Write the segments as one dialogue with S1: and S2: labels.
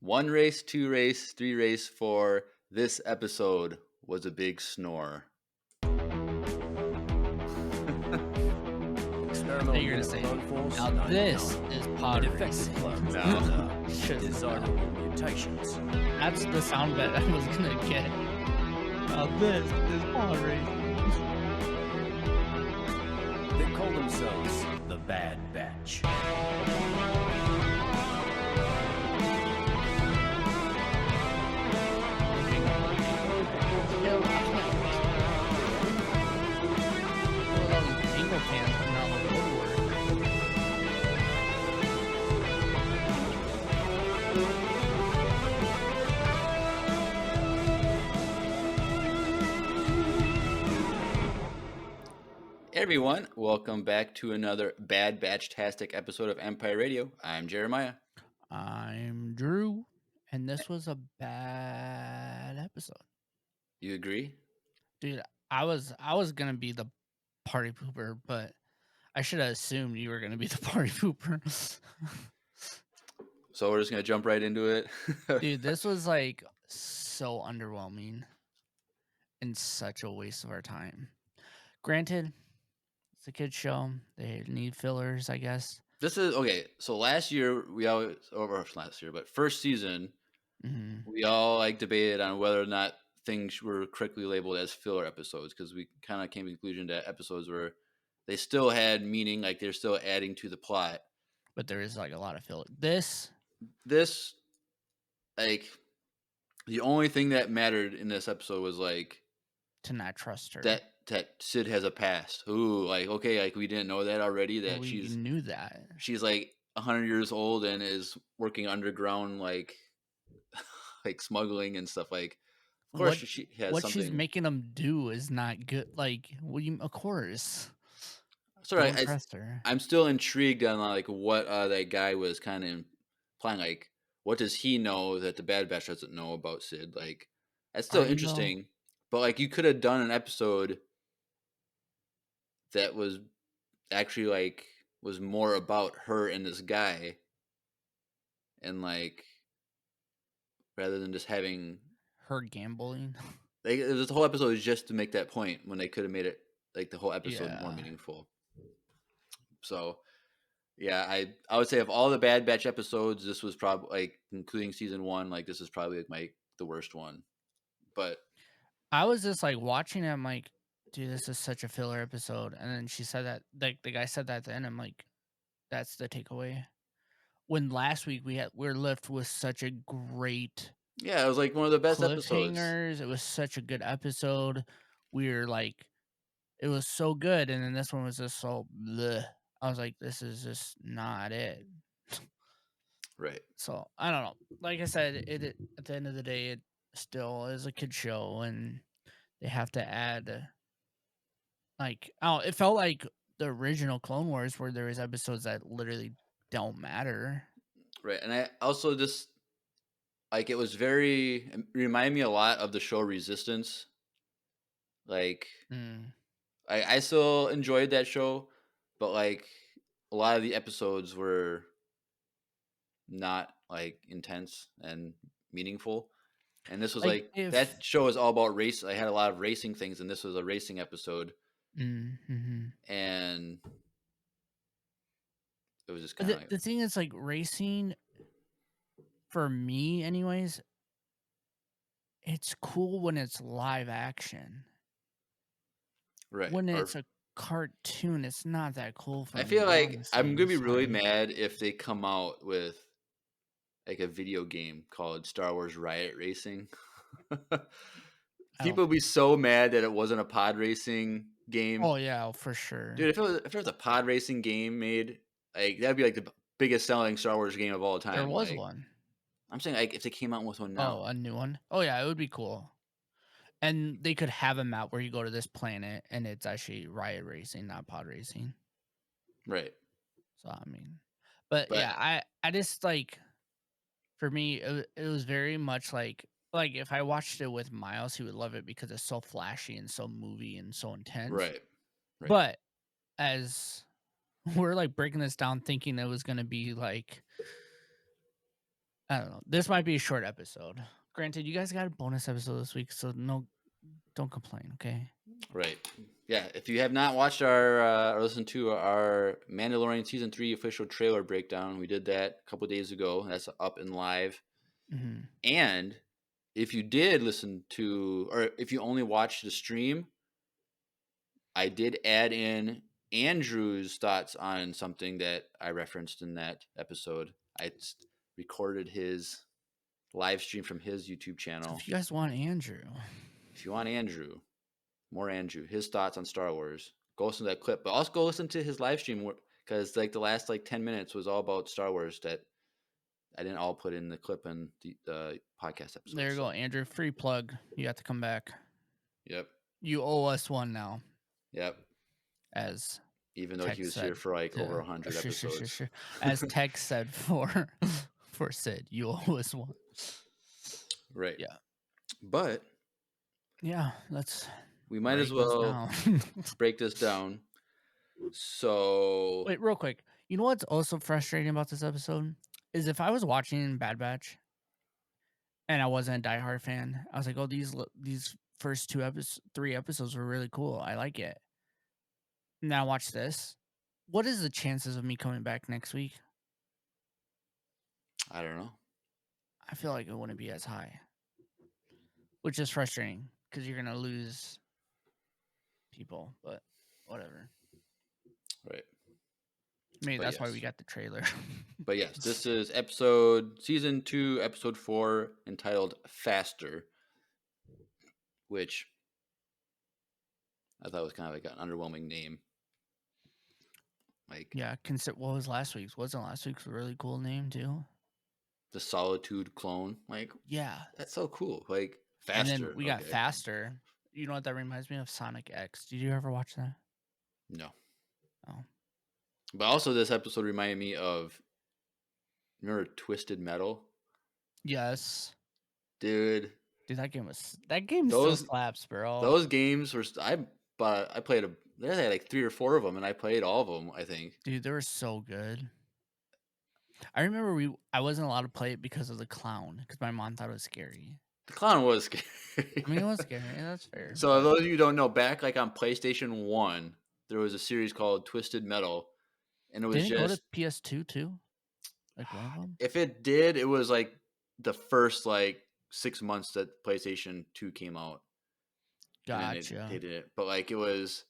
S1: 1 race, 2 race, 3 race, 4. This episode was a big snore.
S2: Experimental
S3: You're
S2: unit
S3: gonna say,
S2: clone force
S3: now this
S2: 99.
S3: is pod
S2: Defective
S3: racing.
S2: clones
S1: No.
S2: with
S3: Shit.
S2: desirable mutations.
S3: That's the sound that I was gonna get. Now this is pod racing.
S2: They call themselves the Bad Batch.
S3: Angle cams putting out the woodwork.
S1: Hey everyone, welcome back to another Bad Batch-tastic episode of Empire Radio. I'm Jeremiah.
S3: I'm Drew, and this was a bad episode.
S1: You agree?
S3: Dude, I was gonna be the party pooper, but I should have assumed you were gonna be the party pooper.
S1: So we're just going to jump right into it.
S3: Dude, this was like so underwhelming and such a waste of our time. Granted, it's a kid's show. They need fillers, I guess.
S1: This is, okay, so last year, but first season,
S3: Mm-hmm.
S1: we all debated on whether or not things were correctly labeled as filler episodes, because we kind of came to the conclusion that episodes were, they still had meaning, like they're still adding to the plot.
S3: But there is like a lot of filler. This,
S1: like, the only thing that mattered in this episode was like
S3: to not trust her.
S1: that Sid has a past. Ooh, like, okay, like we didn't know that already, that
S3: we
S1: she's
S3: knew that.
S1: she's like 100 years old and is working underground, like like smuggling and stuff. Like, of course she has
S3: what
S1: something.
S3: she's making them do is not good. Like, of course.
S1: Sorry,
S3: Don't trust her.
S1: I'm still intrigued on like what that guy was kind of implying. Like, what does he know that the Bad Batch doesn't know about Sid? Like, that's still interesting. But like, you could have done an episode that was actually like was more about her and this guy, and like rather than just having
S3: her gambling.
S1: like this whole episode is just to make that point when they could have made it like the whole episode more
S3: Yeah.
S1: meaningful. So yeah, I would say of all the Bad Batch episodes, this was probably, like, including season 1, like this is probably like the worst one. But
S3: I was just like watching it, I'm like, dude, this is such a filler episode. And then she said that, like the guy said that at the end. I'm like, that's the takeaway. When last week we're left with such a great
S1: yeah, it was like one of the best episodes.
S3: cliffhangers. It was such a good episode. We're like, it was so good, and then this one was just so bleh. I was like, this is just not it.
S1: Right.
S3: So I don't know. Like I said, it at the end of the day, it still is a kid show, and they have to add. Like, it felt like the original Clone Wars, where there was episodes that literally don't matter.
S1: Right, and I also just like it reminded me a lot of the show Resistance. Like, I still enjoyed that show, but like a lot of the episodes were not like intense and meaningful. And this was like that show is all about race. I had a lot of racing things, and this was a racing episode.
S3: Mm-hmm.
S1: And it was just kind of
S3: the thing is, like, racing for me anyways, it's cool when it's live action.
S1: Right.
S3: When it's a cartoon, it's not that cool for me.
S1: I feel like
S3: honestly.
S1: I'm gonna be really mad if they come out with like a video game called Star Wars Riot Racing. People would be so mad that it wasn't a pod racing game.
S3: Oh yeah, for sure,
S1: dude. If there was a pod racing game made, like that'd be like the biggest selling Star Wars game of all time.
S3: There was one.
S1: I'm saying like if they came out with one now.
S3: Oh, a new one. Oh yeah, it would be cool. And they could have a map where you go to this planet and it's actually riot racing, not pod racing.
S1: Right.
S3: So I mean, but yeah, I just like, for me, it was very much like if I watched it with Miles, he would love it because it's so flashy and so movie and so intense.
S1: Right.
S3: But as we're like breaking this down, thinking it was going to be like I don't know. This might be a short episode. Granted, you guys got a bonus episode this week, so don't complain, okay?
S1: Right. Yeah. If you have not watched or listened to our Mandalorian season 3 official trailer breakdown, we did that a couple days ago. That's up and live.
S3: Mm-hmm.
S1: And if you did listen to, or if you only watched the stream, I did add in Andrew's thoughts on something that I referenced in that episode. I recorded his live stream from his YouTube
S3: So
S1: channel.
S3: if you guys want Andrew,
S1: If you want Andrew, more Andrew, his thoughts on Star Wars, go listen to that clip. But also go listen to his live stream because like the last like 10 minutes was all about Star Wars that I didn't all put in the clip in the podcast episode.
S3: there you go, Andrew. Free plug. You have to come back.
S1: Yep.
S3: You owe us one now.
S1: Yep.
S3: As
S1: even though he was here for like over 100 episodes.
S3: As Tex said for Sid, you owe us one.
S1: Right.
S3: Yeah.
S1: But
S3: yeah,
S1: we might as well break this down. So
S3: wait, real quick. You know what's also frustrating about this episode is if I was watching Bad Batch and I wasn't a diehard fan, I was like, oh, these first 3 episodes were really cool. I like it. Now watch this. What is the chances of me coming back next week?
S1: I don't know.
S3: I feel like it wouldn't be as high, which is frustrating because you're gonna lose people. But whatever.
S1: Right.
S3: Maybe that's why we got the trailer.
S1: But yes, this is season 2, episode 4, entitled Faster, which I thought was kind of like an underwhelming name. Like,
S3: yeah, what was last week's? Wasn't last week's a really cool name too?
S1: The Solitude Clone. Like,
S3: yeah,
S1: that's so cool. Like, Faster.
S3: And then we got Faster. You know what that reminds me of? Sonic X. Did you ever watch that?
S1: No.
S3: Oh.
S1: But also, this episode reminded me of, remember Twisted Metal?
S3: Yes.
S1: Dude,
S3: that game still slaps, bro.
S1: Those games were, I played they had like 3 or 4 of them, and I played all of them, I think.
S3: Dude, they were so good. I remember I wasn't allowed to play it because of the clown, because my mom thought it was scary.
S1: The clown was scary.
S3: I mean, it was scary. That's fair.
S1: So those of you who don't know, back like on PlayStation 1, there was a series called Twisted Metal, and it was
S3: Didn't it go to PS2 too? Like one of them?
S1: If it did, it was like the first like 6 months that PlayStation 2 came out.
S3: Gotcha.
S1: They did it, but like it was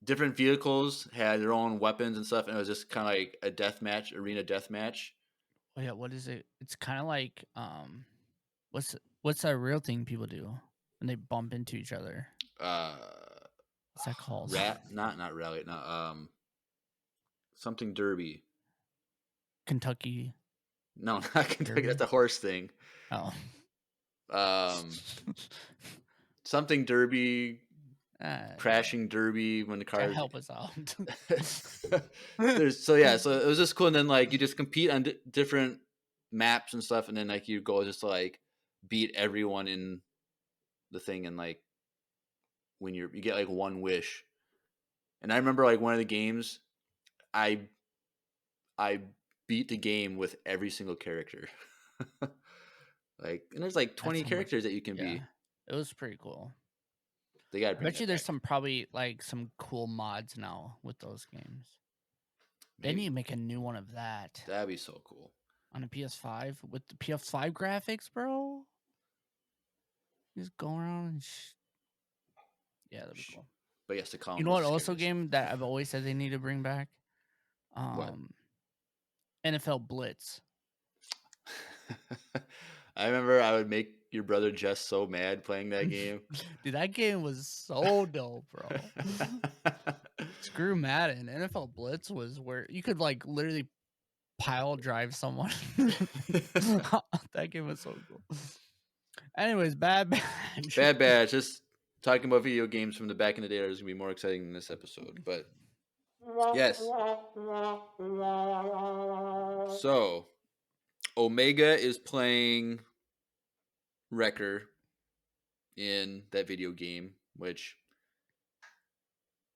S1: different vehicles had their own weapons and stuff, and it was just kind of like a deathmatch, arena deathmatch.
S3: Oh yeah, what is it? It's kind of like what's that real thing people do when they bump into each other? What's that called?
S1: Not rally, not something derby.
S3: Kentucky.
S1: No, not Kentucky. Derby? That's a horse thing.
S3: Oh.
S1: Something derby. Crashing derby when the cars
S3: help us out.
S1: So it was just cool, and then like you just compete on different maps and stuff, and then like you go just to like beat everyone in the thing, and like when you get like one wish. And I remember like one of the games, I beat the game with every single character. Like, and there's like 20 characters that you can be.
S3: It was pretty cool.
S1: They got.
S3: I bet you there's probably like some cool mods now with those games. Maybe. They need to make a new one of that.
S1: That'd be so cool.
S3: On a PS5 with the PS5 graphics, bro. Just go around and yeah, that'd be cool.
S1: But yes, the column.
S3: You know what? Also, game that I've always said they need to bring back.
S1: What?
S3: NFL Blitz.
S1: I remember I would make your brother Jess so mad playing that game.
S3: Dude, that game was so dope, bro. Screw Madden. NFL Blitz was where you could like literally pile drive someone. That game was so cool. Anyways, Bad Batch.
S1: Bad Batch. Just talking about video games from the back in the day is going to be more exciting than this episode. But yes. So, Omega is playing Wrecker in that video game, which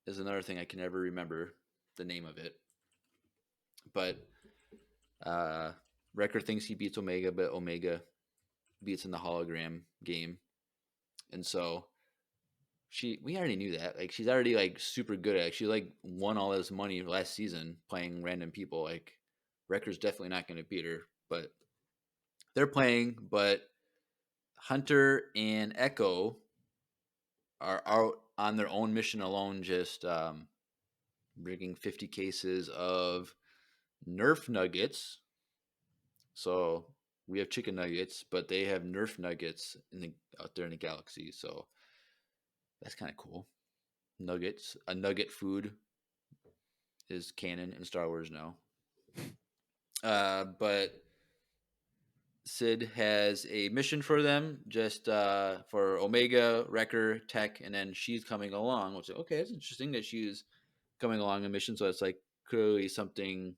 S1: is another thing I can never remember the name of it. But Wrecker thinks he beats Omega, but Omega beats in the hologram game. And so we already knew that. Like, she's already like super good at it. She like won all this money last season playing random people. Like, Wrecker's definitely not going to beat her, but they're playing. But Hunter and Echo are out on their own mission alone, just bringing 50 cases of Nerf nuggets. So we have chicken nuggets, but they have Nerf nuggets out there in the galaxy. So that's kind of cool. Nuggets, a nugget food is canon in Star Wars now. But Sid has a mission for them, just for Omega, Wrecker, Tech, and then she's coming along. Which, okay, it's interesting that she's coming along a mission. So it's like clearly something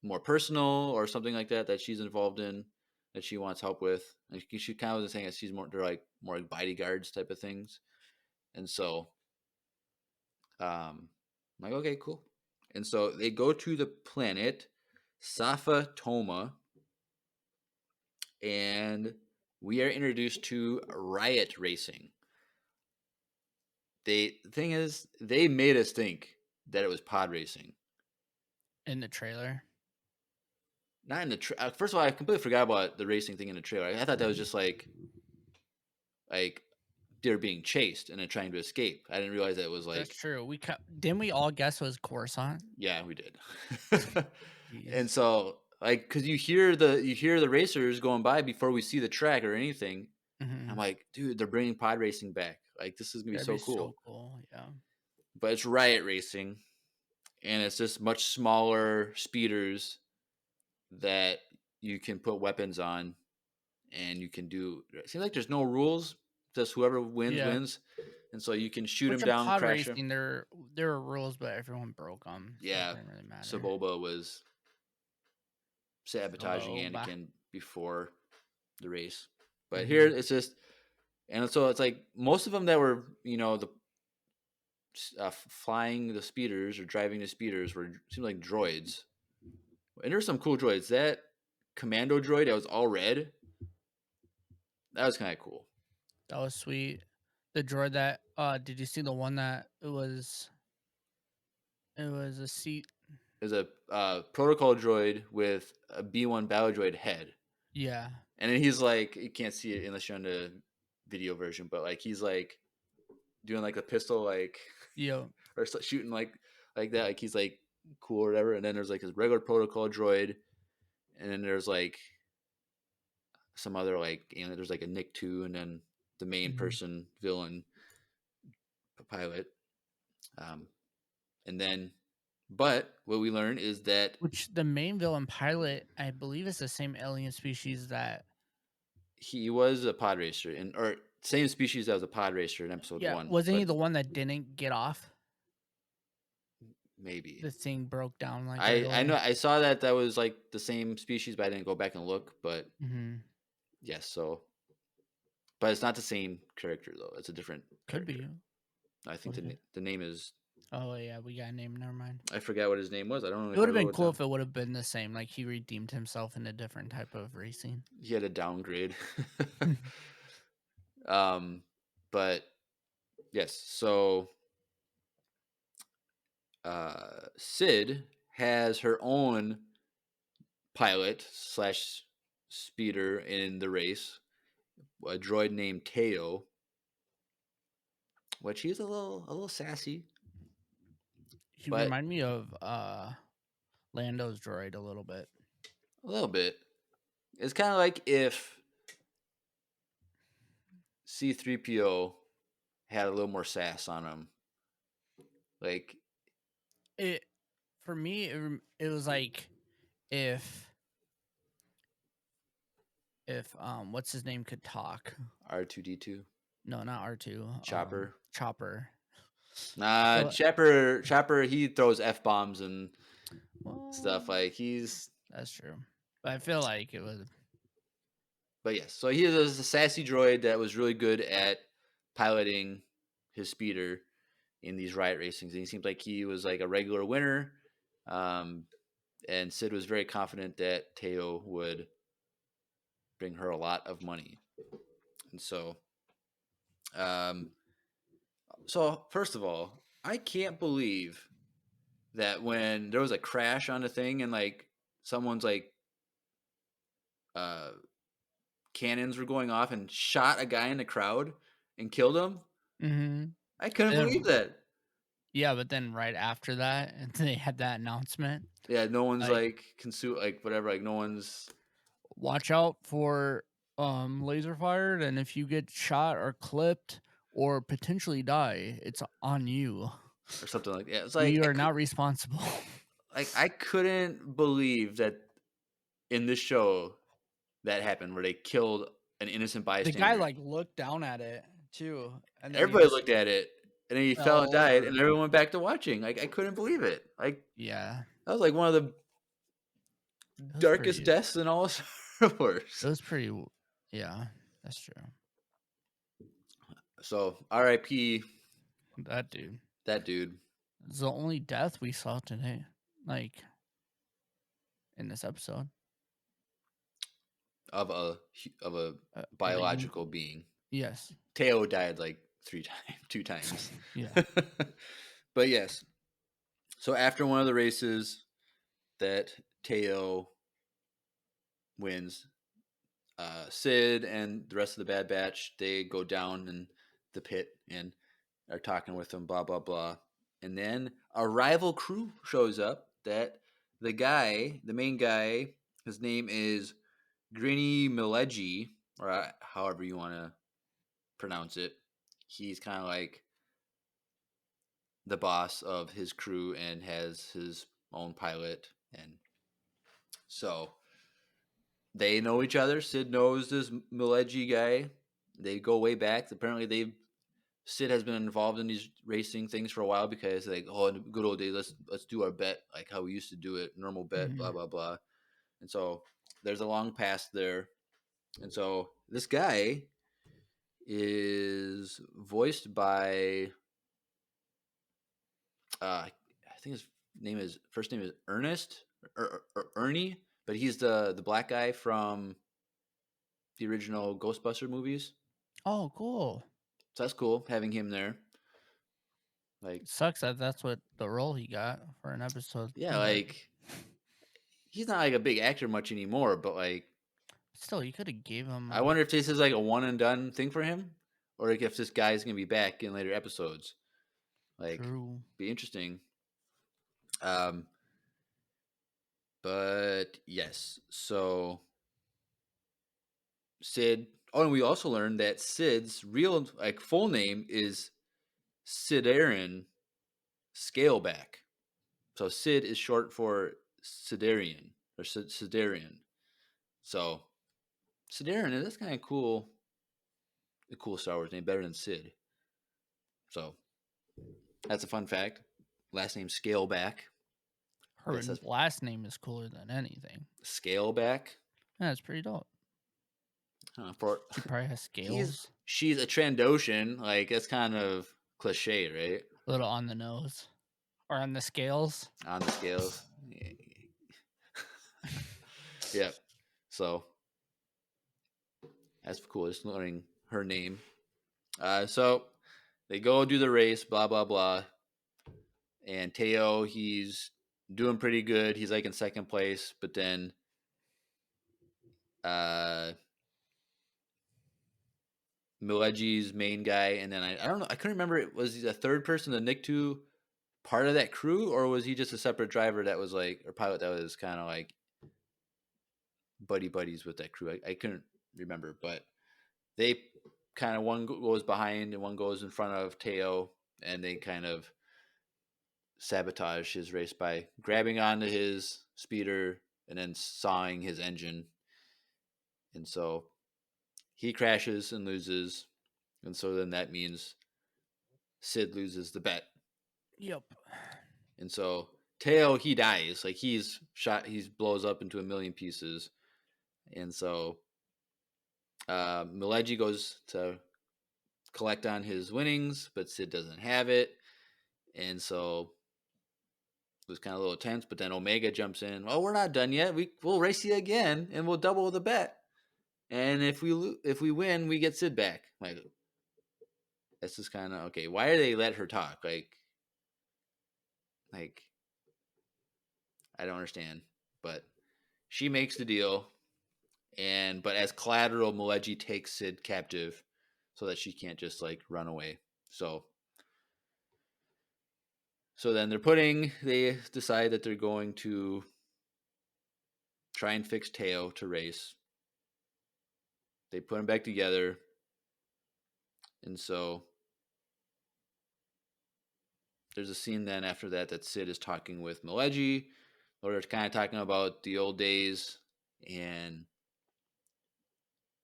S1: more personal or something like that she's involved in, that she wants help with. And she kind of was saying that she's they're like more like bodyguards type of things. And so I'm like, okay, cool. And so they go to the planet Safa Toma, and we are introduced to riot racing. The thing is, they made us think that it was pod racing.
S3: In the trailer?
S1: Not in the first of all, I completely forgot about the racing thing in the trailer. I thought that was just like they're being chased and then trying to escape. I didn't realize that it was like.
S3: That's true. Didn't we all guess it was Coruscant?
S1: Yeah, we did. And so, like, because you hear the racers going by before we see the track or anything.
S3: Mm-hmm.
S1: I'm like, dude, they're bringing pod racing back. Like, this is gonna be so cool.
S3: So cool, yeah.
S1: But it's riot racing, and it's just much smaller speeders that you can put weapons on, and you can do. It seems like there's no rules. Just whoever wins, and so you can shoot them down,
S3: pod
S1: crash
S3: racing,
S1: them.
S3: There are rules, but everyone broke them. So
S1: Yeah,
S3: it didn't really matter.
S1: Saboba was sabotaging Anakin before the race, but here it's just, and so it's like most of them that were the flying the speeders or driving the speeders seemed like droids, and there's some cool droids. That commando droid that was all red, that was kind of cool.
S3: That was sweet. The droid that did you see the one that it was a seat?
S1: It was a protocol droid with a B1 battle droid head.
S3: Yeah.
S1: And then he's like, you can't see it unless you're on the video version, but like he's like doing like a pistol, like or shooting like that, like he's like cool or whatever. And then there's like his regular protocol droid, and then there's like some other like there's like a Nick 2, and then the main person villain pilot. And then, but what we learn is that
S3: the main villain pilot, I believe, is the same alien species that
S1: he was a pod racer, or same species that was a pod racer in episode 1.
S3: Wasn't he the one that didn't get off?
S1: Maybe
S3: the thing broke down. Like
S1: I know I saw that was like the same species, but I didn't go back and look. But yes, so but it's not the same character though. It's a different.
S3: Could
S1: character.
S3: Be.
S1: I think the name is.
S3: Oh yeah, we got a name. Never mind.
S1: I forgot what his name was. I don't know.
S3: It would have been cool if it would have been the same. Like he redeemed himself in a different type of racing.
S1: He had a downgrade. But yes, so Sid has her own pilot / speeder in the race, a droid named Teo, which he's a little sassy.
S3: He remind me of Lando's droid a little bit.
S1: A little bit. It's kind of like if C-3PO had a little more sass on him. Like
S3: it for me, it was like if what's his name could talk.
S1: R2D2.
S3: No, not R2.
S1: Chopper.
S3: Chopper.
S1: Nah, so, Chopper. He throws F-bombs and stuff. Like
S3: That's true, but I feel like it was.
S1: But yes, so he is a sassy droid that was really good at piloting his speeder in these riot racings. And he seemed like he was like a regular winner. And and Sid was very confident that Teo would bring her a lot of money. And um, so first of all, I can't believe that when there was a crash on the thing and like someone's like uh, cannons were going off and shot a guy in the crowd and killed him.
S3: Mm-hmm.
S1: I couldn't believe that.
S3: Yeah, but then right after that, and they had that announcement.
S1: Yeah, no one's
S3: Like,
S1: like like whatever, like no one's
S3: watch out for laser fired, and if you get shot or clipped or potentially die, it's on you.
S1: or something like that. It's
S3: We
S1: like
S3: are not responsible.
S1: I couldn't believe that in this show that happened where they killed an innocent
S3: The
S1: bystander.
S3: guy like looked down at it too, and then
S1: Everybody looked at it, and then he fell and died,
S3: over.
S1: and everyone went back to watching. Like I couldn't believe it. Like
S3: Yeah,
S1: that was like one of the
S3: it was
S1: darkest
S3: pretty.
S1: deaths in all of Star Wars.
S3: It was pretty. Yeah, that's true.
S1: So R.I.P.
S3: That dude.
S1: that dude.
S3: It's the only death we saw today, like in this episode.
S1: of a biological being.
S3: Yes.
S1: Teo died like 2 times.
S3: Yeah.
S1: But yes. So after one of the races that Teo wins, Sid and the rest of the Bad Batch, they go down in the pit and are talking with him, blah, blah, blah. And then a rival crew shows up that the main guy, his name is Grinny Milegi, or however you want to pronounce it. He's kind of like the boss of his crew and has his own pilot. And so they know each other. Sid knows this Milegi guy. They go way back. Apparently, Sid has been involved in these racing things for a while because, like, oh, in the good old days, let's do our bet like how we used to do it, normal bet, blah blah blah. And so there's a long past there. And so this guy is voiced by, I think his first name is Ernest or Ernie, but he's the black guy from the original Ghostbuster movies.
S3: Oh, cool.
S1: So that's cool having him there. Like,
S3: It sucks that that's what the role he got for an episode.
S1: yeah, like he's not like a big actor much anymore, but like
S3: Still, you could have gave him.
S1: I wonder if this is like a one and done thing for him, or like if this guy's gonna be back in later episodes. Like,
S3: True.
S1: be interesting. But yes, so Sid. Oh, and we also learned that Sid's real full name is Sidarian Scaleback. So Sid is short for Sidarian or Sidarian. So Sidarian, that's kind of cool. A cool Star Wars name, better than Sid. So that's a fun fact. Last name Scaleback.
S3: Her last name is cooler than anything.
S1: Scaleback.
S3: Yeah, it's pretty dope. She probably has scales.
S1: She's a Trandoshan. Like, that's kind of cliche, right?
S3: A little on the nose. Or on the scales.
S1: On the scales. Yep. So that's cool. Just learning her name. So they go do the race, blah, blah, blah. And Teo, he's doing pretty good. He's like in second place, but then Milegi's main guy, and then I don't know, I couldn't remember, was he the third person, the Nikto, part of that crew, or was he just a separate driver that was like, or pilot that was kind of like buddies with that crew? I couldn't remember, but they kind of, one goes behind and one goes in front of Teo, and they kind of sabotage his race by grabbing onto his speeder and then sawing his engine. And so he crashes and loses. And so then that means Sid loses the bet.
S3: Yep.
S1: And so Teo, he dies. Like, he's shot, he blows up into a million pieces. And so Milegi goes to collect on his winnings, but Sid doesn't have it. And so was kind of a little tense, but then Omega jumps in. Oh, we're not done yet. We'll race you again, and we'll double the bet. And if we win, we get Sid back. Like, that's just kind of okay. Why do they let her talk? Like, I don't understand. But she makes the deal, but as collateral, Maleji takes Sid captive, so that she can't just like run away. So then they decide that they're going to try and fix Teo to race. They put him back together. And so there's a scene then after that Sid is talking with Maleji. Or they're kind of talking about the old days. And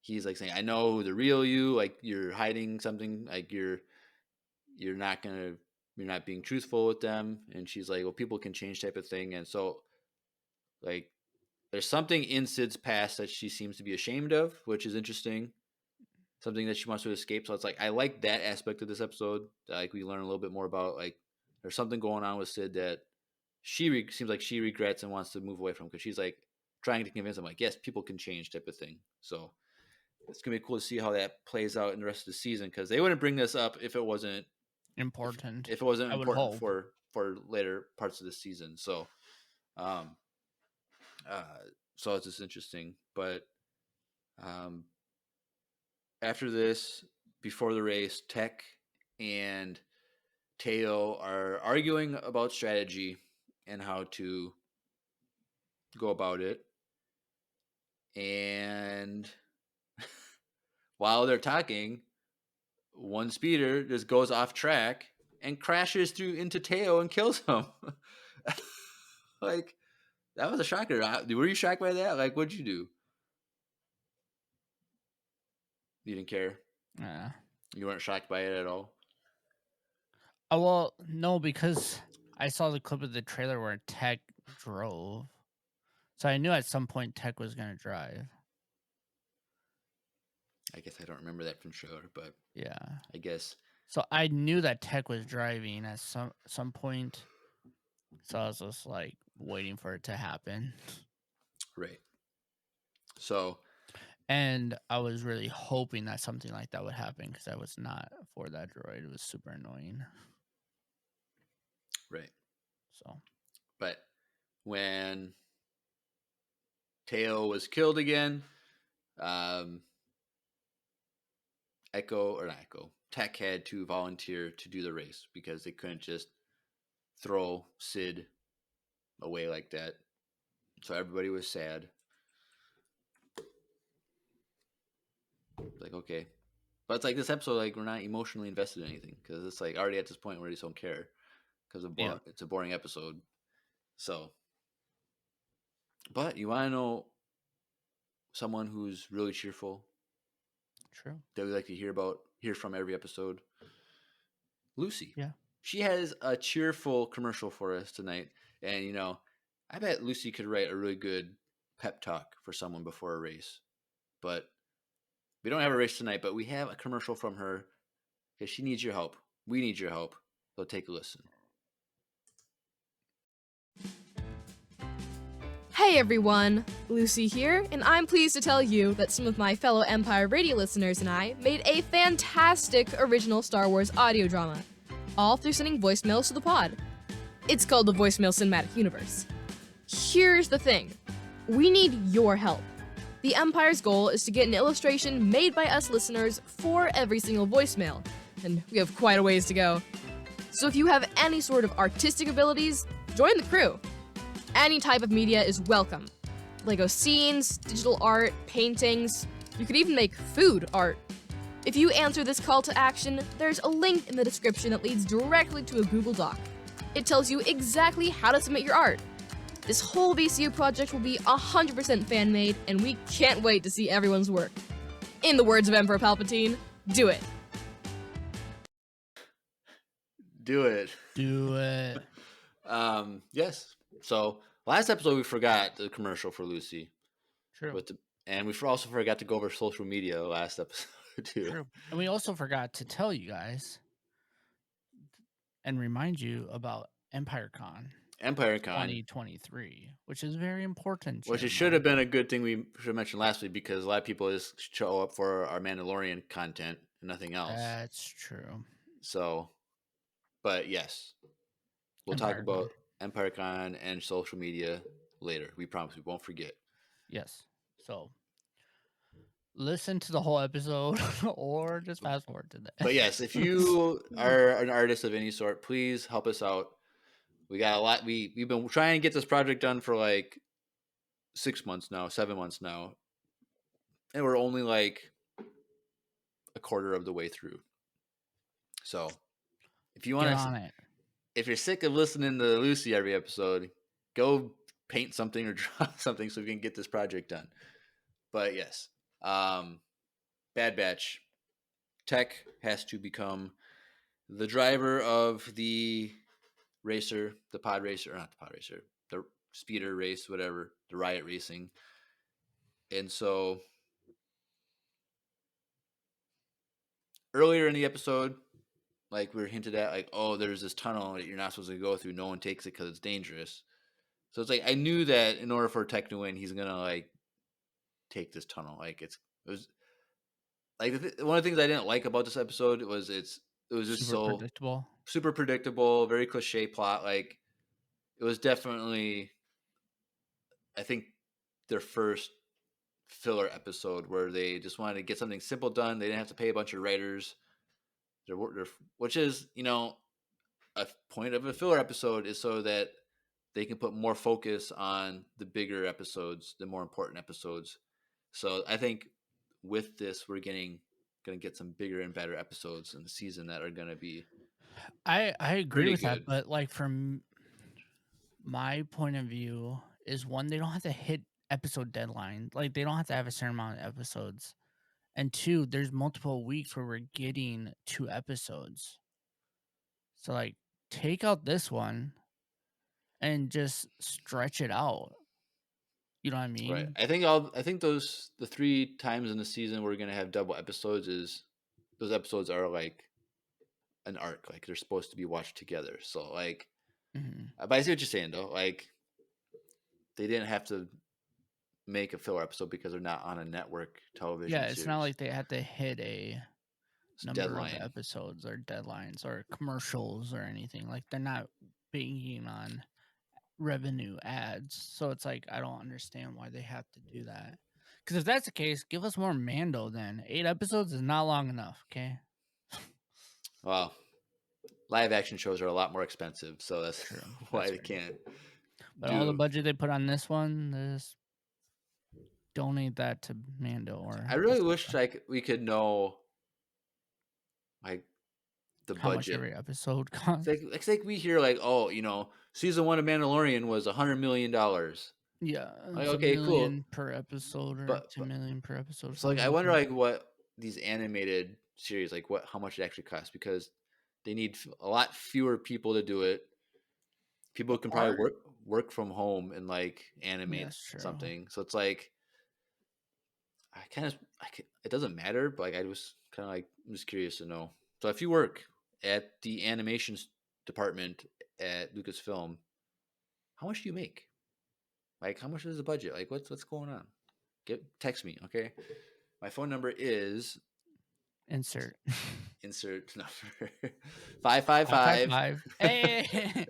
S1: he's like saying, I know the real you. Like, you're hiding something. Like, you're not being truthful with them. And she's like, well, people can change type of thing. And so, like, there's something in Sid's past that she seems to be ashamed of, which is interesting. Something that she wants to escape. So it's like, I like that aspect of this episode. That, like, we learn a little bit more about, like, there's something going on with Sid that seems like she regrets and wants to move away from, because she's like trying to convince him, like, yes, people can change type of thing. So it's gonna be cool to see how that plays out in the rest of the season, because they wouldn't bring this up if it wasn't
S3: important.
S1: If it wasn't important for later parts of the season. So, so it's just interesting. But after this, before the race, Tech and Teo are arguing about strategy and how to go about it. And while they're talking, one speeder just goes off track and crashes into Teo and kills him. Like, that was a shocker. Were you shocked by that? Like, what'd you do? You didn't care?
S3: Yeah.
S1: You weren't shocked by it at all?
S3: Oh, well, no, because I saw the clip of the trailer where Tech drove. So I knew at some point Tech was going to drive.
S1: I guess I don't remember that from sure, but
S3: yeah,
S1: I guess.
S3: So I knew that Tech was driving at some point. So I was just like waiting for it to happen.
S1: Right. So.
S3: And I was really hoping that something like that would happen, because I was not for that droid. It was super annoying.
S1: Right.
S3: So.
S1: But when Teo was killed again, Tech had to volunteer to do the race, because they couldn't just throw Sid away like that. So everybody was sad. Like, okay. But it's like this episode, like, we're not emotionally invested in anything, because it's like already at this point where we just don't care, because it's a boring episode. So, but you want to know someone who's really cheerful?
S3: True.
S1: That we like to hear from every episode? Lucy.
S3: Yeah.
S1: She has a cheerful commercial for us tonight. And, I bet Lucy could write a really good pep talk for someone before a race. But we don't have a race tonight, but we have a commercial from her, because she needs your help. We need your help. So take a listen.
S4: Hey everyone, Lucy here, and I'm pleased to tell you that some of my fellow Empire Radio listeners and I made a fantastic original Star Wars audio drama, all through sending voicemails to the pod. It's called the Voicemail Cinematic Universe. Here's the thing, we need your help. The Empire's goal is to get an illustration made by us listeners for every single voicemail, and we have quite a ways to go. So if you have any sort of artistic abilities, join the crew. Any type of media is welcome. Lego scenes, digital art, paintings, you could even make food art. If you answer this call to action, there's a link in the description that leads directly to a Google Doc. It tells you exactly how to submit your art. This whole VCU project will be 100% fan-made, and we can't wait to see everyone's work. In the words of Emperor Palpatine, do it.
S1: Do it.
S3: Do it.
S1: Yes. So last episode we forgot the commercial for Lucy.
S3: True.
S1: And we also forgot to go over social media last episode too.
S3: True. And we also forgot to tell you guys and remind you about EmpireCon.
S1: EmpireCon,
S3: 2023, which is very important.
S1: which it
S3: Jim.
S1: should have been a good thing we should have mentioned last week because a lot of people just show up for our Mandalorian content and nothing else.
S3: That's true.
S1: So, but yes, we'll talk about EmpireCon and social media later. We promise we won't forget.
S3: Yes. So listen to the whole episode or just fast forward to that.
S1: But yes, if you are an artist of any sort, please help us out. We got a lot. We've been trying to get this project done for like 6 months now, 7 months now, and we're only like a quarter of the way through. So, if you want to, if you're sick of listening to Lucy every episode, go paint something or draw something so we can get this project done. But yes, Bad Batch. Tech has to become the driver of the racer, the pod racer, not the pod racer, the speeder race, whatever, the riot racing. And so earlier in the episode, like we were hinted at, like, oh, there's this tunnel that you're not supposed to go through. No one takes it because it's dangerous. So it's like I knew that in order for Tech to win, he's gonna like take this tunnel. Like it was like one of the things I didn't like about this episode was it was just super predictable, very cliche plot. Like it was definitely, I think, their first filler episode where they just wanted to get something simple done. They didn't have to pay a bunch of writers. Which is, a point of a filler episode is so that they can put more focus on the bigger episodes, the more important episodes. So I think with this, we're going to get some bigger and better episodes in the season that are going to be.
S3: I agree with that, but like from my point of view is one, they don't have to hit episode deadline. Like they don't have to have a certain amount of episodes. And two, there's multiple weeks where we're getting 2 episodes. So like take out this one and just stretch it out. You know what I mean?
S1: Right. I think the 3 times in the season we're gonna have double episodes is those episodes are like an arc, like they're supposed to be watched together. So like, but I see what you're saying though. Like they didn't have to make a filler episode because they're not on a network television.
S3: Yeah, it's series. Not like they had to hit a number
S1: deadline.
S3: Of episodes or deadlines or commercials or anything. Like they're not banking on revenue ads. So it's like I don't understand why they have to do that. Because if that's the case, give us more Mando then. 8 episodes is not long enough, okay?
S1: Well, live action shows are a lot more expensive, so that's true. Why they can't.
S3: But all the budget they put on this one, just donate that to Mando. Or
S1: I really wish like we could know like the
S3: how
S1: budget
S3: much every episode costs.
S1: It's like we hear like, oh, season 1 of Mandalorian was $100 million.
S3: Yeah,
S1: like, okay, cool
S3: per episode or $2 million per episode.
S1: So like, I wonder like what these animated series like how much it actually costs because they need a lot fewer people to do it. People can probably work from home and like animate something. So it's like it doesn't matter, but like I was kind of like I'm just curious to know. So if you work at the animation department at Lucasfilm, how much do you make? Like, how much is the budget? Like, what's going on? Text me, okay? My phone number is
S3: insert
S1: number 555.
S3: Hey.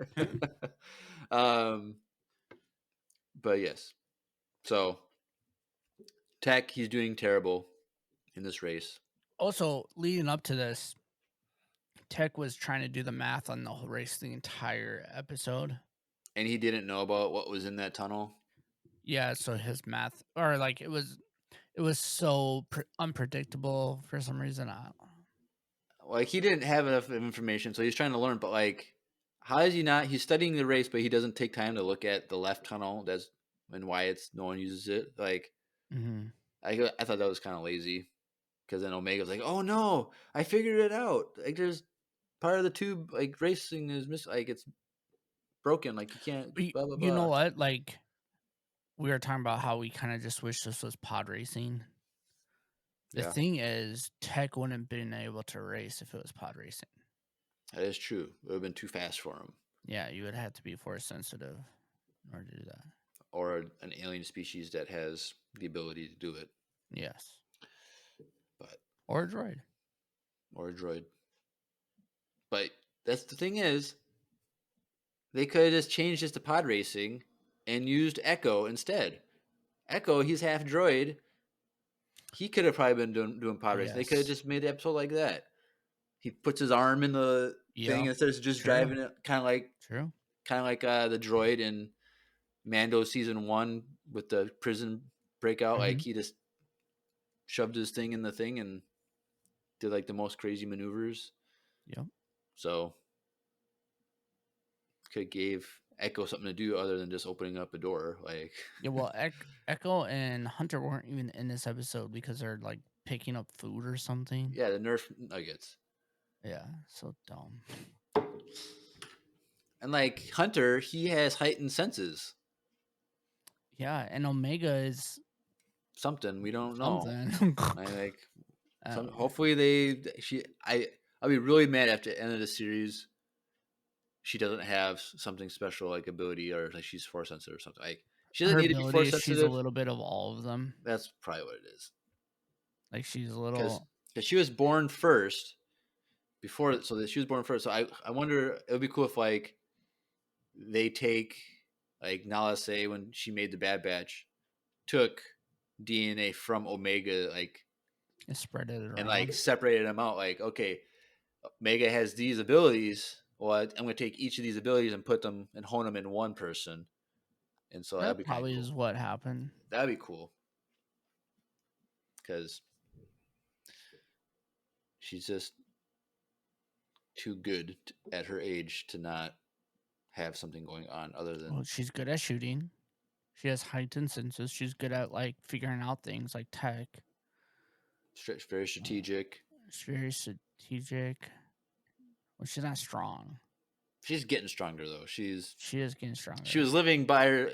S1: But yes, so Tech, he's doing terrible in this race.
S3: Also, leading up to this, Tech was trying to do the math on the whole race the entire episode.
S1: And he didn't know about what was in that tunnel?
S3: Yeah, so his math, or like it was so unpredictable for some reason.
S1: Like he didn't have enough information, so he's trying to learn. But like, how is he not? He's studying the race, but he doesn't take time to look at the left tunnel. That's and why no one uses it. Like, I thought that was kind of lazy, because then Omega's like, "Oh no, I figured it out. Like, there's part of the tube like racing is like it's broken. Like you can't." Blah, blah, blah.
S3: You know what? Like, we were talking about how we kind of just wish this was pod racing. The thing is, Tech wouldn't have been able to race if it was pod racing.
S1: That is true. It would have been too fast for him.
S3: Yeah, you would have to be force sensitive in order to do that.
S1: Or an alien species that has the ability to do it.
S3: Yes.
S1: But
S3: Or a droid.
S1: Or a droid. But that's the thing is, they could have just changed this to pod racing and used Echo instead. Echo, he's half droid. He could have probably been doing pod racing. They could have
S3: Yes.
S1: just made the episode like that. He puts his arm in the thing
S3: Yep.
S1: instead of just
S3: True.
S1: driving it, kind of like
S3: True.
S1: the droid in Mando season 1 with the prison breakout.
S3: Mhm.
S1: Like he just shoved his thing in the thing and did like the most crazy maneuvers.
S3: Yep.
S1: So could gave Echo something to do other than just opening up a door. Like
S3: Yeah, well, Echo and Hunter weren't even in this episode because they're like picking up food or something.
S1: yeah, the Nerf nuggets.
S3: Yeah, so dumb.
S1: And like Hunter, he has heightened senses.
S3: Yeah, and Omega is
S1: Something we don't know.
S3: something. I don't know.
S1: Hopefully I'll be really mad after the end of the series. She doesn't have something special like ability or like she's force sensitive or something. Like she doesn't
S3: Her
S1: need to be
S3: ability
S1: force
S3: is she's a
S1: sensitive.
S3: little bit of all of them.
S1: That's probably what it is.
S3: Like she's a
S1: Because
S3: little.
S1: she was born first before, so that she was born first. So I wonder it would be cool if like they take like now let's say when she made the Bad Batch, took DNA from Omega like
S3: And spread it around.
S1: and like separated them out. Like okay, Omega has these abilities. Well, I'm going to take each of these abilities and put them and hone them in one person. And so that'd
S3: that
S1: be kind of
S3: probably
S1: cool.
S3: is what happened.
S1: That'd be cool. Because she's just too good at her age to not have something going on other than.
S3: Well, she's good at shooting. She has heightened senses. She's good at like figuring out things like tech.
S1: Very strategic.
S3: She's very strategic. Well, she's not strong.
S1: She's getting stronger though.
S3: She is getting stronger.
S1: She was living by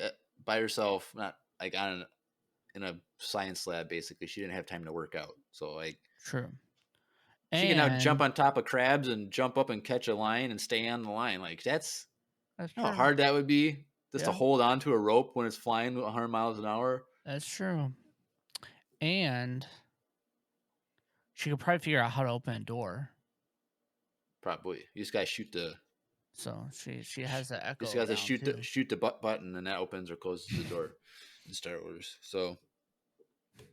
S1: herself, not like in a science lab. Basically, she didn't have time to work out. So like,
S3: true.
S1: She can now jump on top of crabs and jump up and catch a line and stay on the line. Like that's
S3: true.
S1: how hard that would be just to
S3: Yeah.
S1: hold on to a rope when it's flying 100 miles an hour.
S3: That's true. And she could probably figure out how to open a door.
S1: Probably. You just gotta shoot the.
S3: So she has the echo.
S1: You just gotta
S3: down,
S1: shoot the button and that opens or closes the door in Star Wars. So.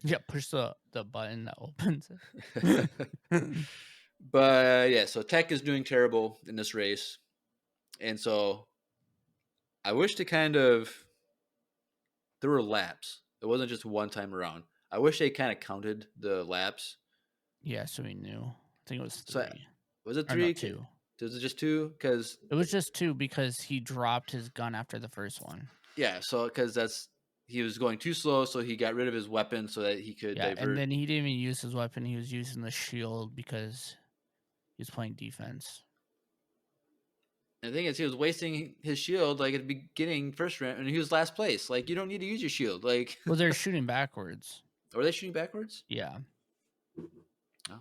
S3: Yeah, push the button that opens it.
S1: But yeah, so Tech is doing terrible in this race, and so I wish they there were laps. It wasn't just one time around. I wish they kind of counted the laps.
S3: Yeah, so we knew. I think it was 3.
S1: So, was it
S3: Or
S1: 3?
S3: no, 2.
S1: Was it just 2? Because
S3: it was just 2 because he dropped his gun after the first one.
S1: Yeah, so because he was going too slow, so he got rid of his weapon so that he could divert.
S3: And then he didn't even use his weapon. He was using the shield because he was playing defense.
S1: And the thing is, he was wasting his shield like at the beginning, first round, and he was last place. Like, you don't need to use your shield. Like,
S3: well, they're shooting backwards.
S1: Were they shooting backwards?
S3: Yeah.
S1: Oh,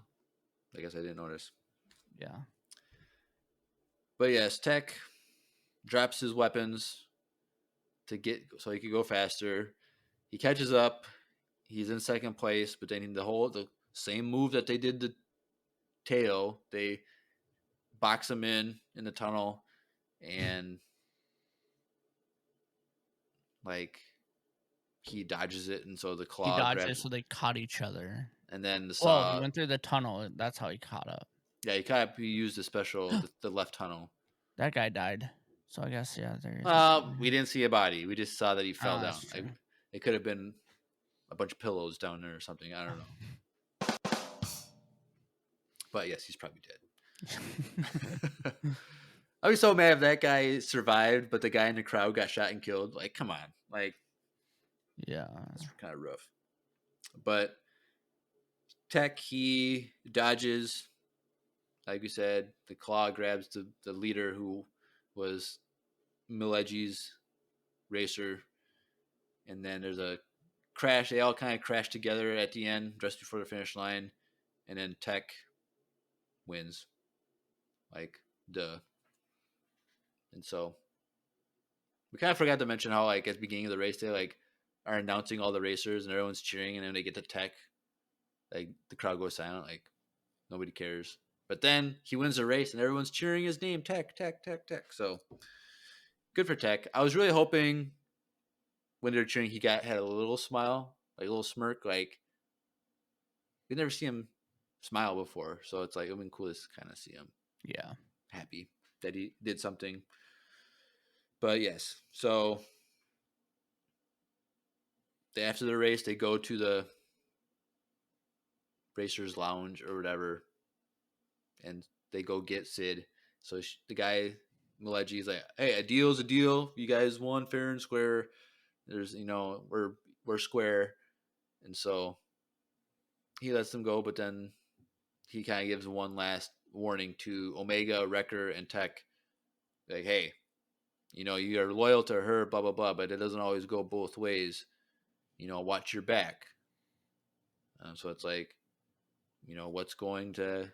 S1: I guess I didn't notice.
S3: Yeah.
S1: But yes, Tech drops his weapons so he could go faster. He catches up. He's in second place, but then the same move that they did to Teo, they box him in the tunnel, and like he dodges it, and so the claw.
S3: He dodged it, so they caught each other.
S1: And then
S3: he went through the tunnel. That's how he caught up.
S1: Yeah, he used the special, the left tunnel.
S3: That guy died. So I guess there.
S1: We didn't see a body. We just saw that he fell down. It could have been a bunch of pillows down there or something. I don't know. But yes, he's probably dead. I was so mad if that guy survived, but the guy in the crowd got shot and killed. Like, come on. Like,
S3: yeah,
S1: it's kind of rough. But Tech, he dodges. Like you said, the claw grabs the leader who was Mileji's racer. And then there's a crash. They all kind of crash together at the end, just before the finish line. And then Tech wins. Like, duh. And so we kind of forgot to mention how, like, at the beginning of the race, they, like, are announcing all the racers and everyone's cheering, and then they get to Tech. Like, the crowd goes silent. Like, nobody cares. But then he wins the race, and everyone's cheering his name, Tech, Tech, Tech, Tech. So good for Tech. I was really hoping when they were cheering, he had a little smile, like a little smirk. Like, we've never seen him smile before, so it's like it'd been cool to kind of see him happy that he did something. But yes, so after the race, they go to the racers lounge or whatever, and they go get Sid. So the guy Maleji's like, "Hey, a deal's a deal. You guys won fair and square. There's, we're square." And so he lets them go, but then he kind of gives one last warning to Omega, Wrecker, and Tech. Like, hey, you are loyal to her, blah, blah, blah, but it doesn't always go both ways. Watch your back. So it's like, what's going to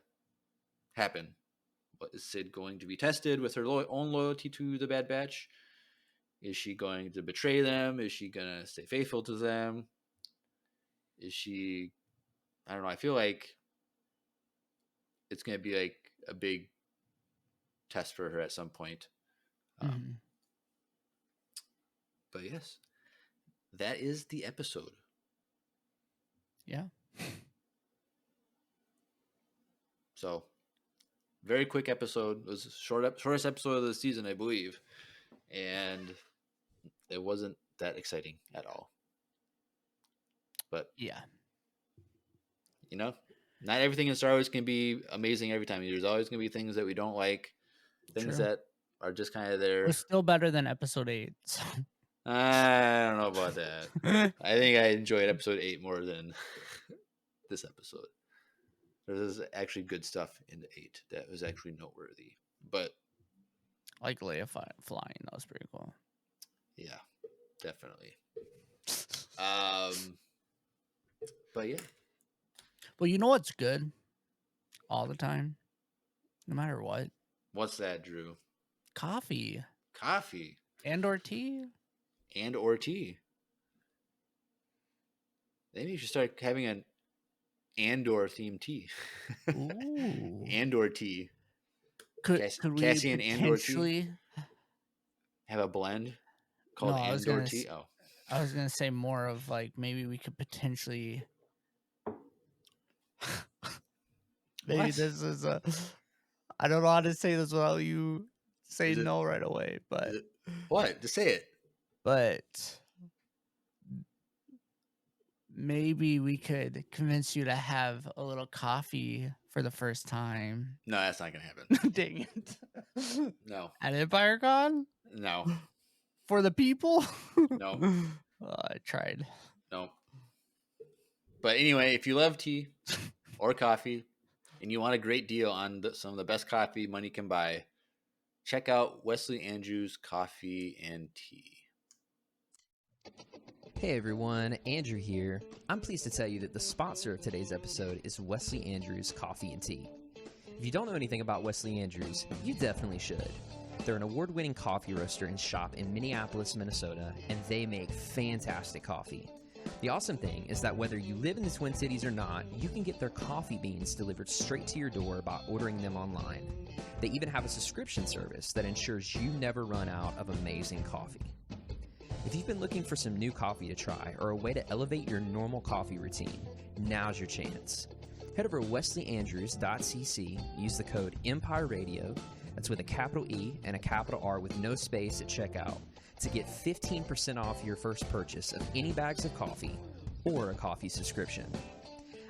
S1: happen? What is Sid going to be tested with her own loyalty to the Bad Batch? Is she going to betray them? Is she going to stay faithful to them? Is she, I don't know. I feel like it's going to be like a big test for her at some point. But yes, that is the episode.
S3: Yeah.
S1: So, very quick episode. It was the shortest episode of the season, I believe. And it wasn't that exciting at all. But,
S3: yeah,
S1: not everything in Star Wars can be amazing every time. There's always going to be things that we don't like, things that are just kind of there.
S3: It's still better than episode 8. So.
S1: I don't know about that. I think I enjoyed episode 8 more than this episode. There's actually good stuff in the 8 that was actually noteworthy. But
S3: like Leia flying, that was pretty cool.
S1: Yeah, definitely. But yeah.
S3: Well, you know what's good all the time, no matter what?
S1: What's that, Drew?
S3: Coffee.
S1: Coffee.
S3: And/or tea.
S1: And/or tea. Maybe you should start having an and/or themed tea.
S3: Ooh.
S1: And/or tea.
S3: Could we
S1: Cassian and/or tea?
S3: potentially
S1: Have a blend called and/or tea? Oh.
S3: I was going to say more of like maybe we could potentially... Maybe
S1: What?
S3: this is a... I don't know how to say this without you saying no right away, but...
S1: What? Just say it.
S3: But maybe we could convince you to have a little coffee for the first time.
S1: No, that's not going to happen.
S3: Dang it.
S1: No.
S3: At EmpireCon?
S1: No.
S3: For the people?
S1: No.
S3: I tried.
S1: No. But anyway, if you love tea or coffee and you want a great deal on some of the best coffee money can buy, check out Wesley Andrews Coffee and Tea.
S5: Hey everyone, Andrew here. I'm pleased to tell you that the sponsor of today's episode is Wesley Andrews Coffee and Tea. If you don't know anything about Wesley Andrews, you definitely should. They're an award-winning coffee roaster and shop in Minneapolis, Minnesota, and they make fantastic coffee. The awesome thing is that whether you live in the Twin Cities or not, you can get their coffee beans delivered straight to your door by ordering them online. They even have a subscription service that ensures you never run out of amazing coffee. If you've been looking for some new coffee to try or a way to elevate your normal coffee routine, now's your chance. Head over to wesleyandrews.cc, use the code EMPIRERADIO, that's with a capital E and a capital R with no space at checkout, to get 15% off your first purchase of any bags of coffee or a coffee subscription.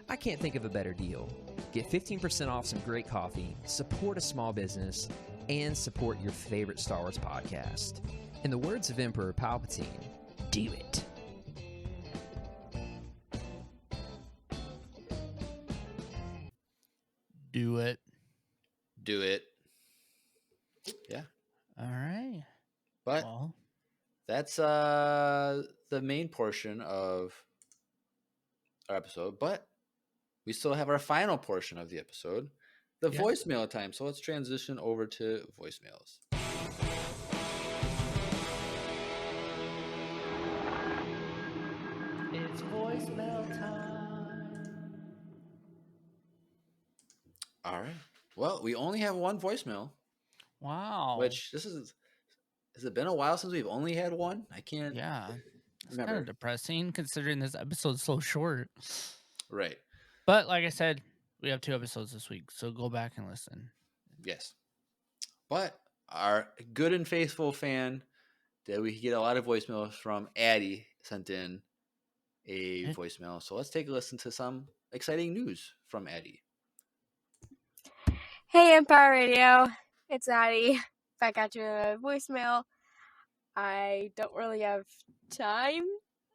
S5: I can't think of a better deal. Get 15% off some great coffee, support a small business, and support your favorite Star Wars podcast. In the words of Emperor Palpatine, do it.
S3: Do it.
S1: Do it. Yeah.
S3: All right.
S1: But
S3: well,
S1: that's the main portion of our episode. But we still have our final portion of the episode, the voicemail time. So let's transition over to voicemails.
S2: It's voicemail time.
S1: All right. Well, we only have one voicemail,
S3: Wow.
S1: which has it been a while since we've only had one? I can't
S3: Yeah. It's kind
S1: remember.
S3: of depressing considering this episode's so short.
S1: Right.
S3: But like I said, we have 2 episodes this week, so go back and listen.
S1: Yes. But our good and faithful fan that we get a lot of voicemails from, Addie, sent in a voicemail. So let's take a listen to some exciting news from Addie.
S6: Hey, Empire Radio. It's Addie. Back at you with a voicemail. I don't really have time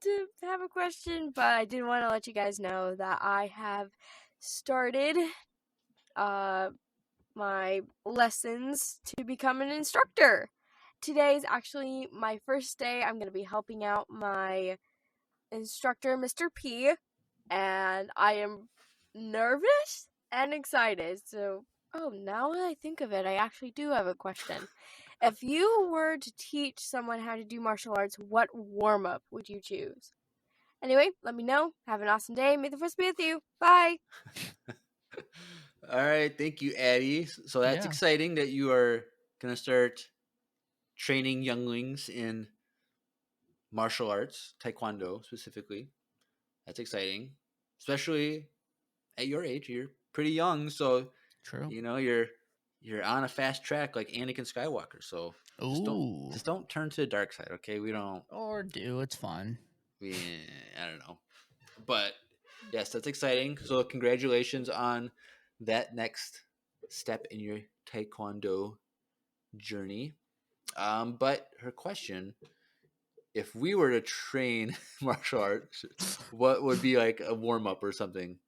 S6: to have a question, but I did want to let you guys know that I have started my lessons to become an instructor. Today is actually my first day. I'm going to be helping out my instructor, Mr. P, and I am nervous and excited. So, now that I think of it, I actually do have a question. If you were to teach someone how to do martial arts, what warm-up would you choose? Anyway, let me know. Have an awesome day. May the force be with you. Bye.
S1: All right. Thank you, Addie. So that's
S3: Yeah.
S1: exciting that you are going to start training younglings in martial arts, Taekwondo specifically. That's exciting, especially at your age. You're pretty young, so
S3: True.
S1: you're on a fast track like Anakin Skywalker. So just don't turn to the dark side, okay? We don't.
S3: Or do. It's fun.
S1: I don't know, but yes, that's exciting. So congratulations on that next step in your Taekwondo journey. But her question: if we were to train martial arts, what would be like a warm up or something?